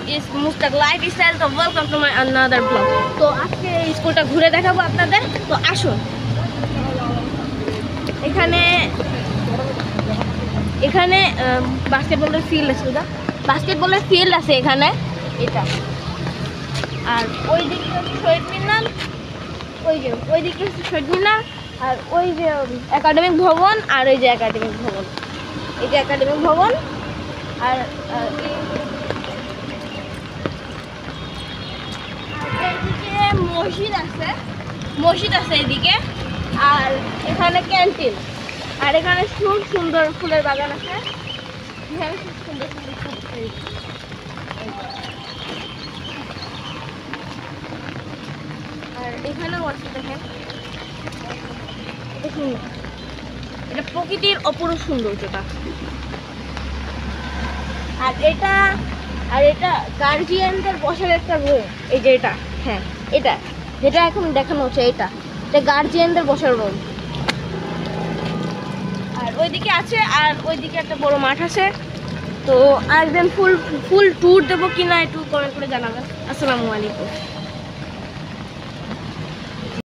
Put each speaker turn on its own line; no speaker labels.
is Mustaq Lifestyle. So welcome to my another vlog. তো আজকে স্কুলটা ঘুরে দেখাবো আপনাদের। তো আসুন। এখানে বাস্কেটবলের ফিল্ড আছে, বাস্কেটবলের ফিল্ড আছে এখানে, এটা। আর ওইদিকে শহীদ মিনার, ওইদিকে শহীদ মিনার, আর ওই যে একাডেমিক ভবন, আর ওই যে একাডেমিক ভবন, এই যে একাডেমিক ভবন। আর এইদিকে মসজিদ আছে এদিকে। আর এখানে ক্যান্টিন, আর এখানে খুব সুন্দর ফুলের বাগান আছে। এখানে খুব সুন্দর সুন্দর ফুল। আর এখানেও আছে, দেখেন, দেখুন, এটা প্রকৃতির অপরূপ সৌন্দর্যটা। আর এটা গার্জিয়ানদের বসার একটা রুম। এই যে এটা, হ্যাঁ, এটা যেটা এখন দেখানো হচ্ছে, এটা গার্জিয়ানদের বসার রুম। আর ওইদিকে আছে, আর ওইদিকে একটা বড় মাঠ আছে। তো একদিন ফুল ট্যুর দেবো কিনা একটু কমেন্ট করে জানাবেন। আসসালামু আলাইকুম।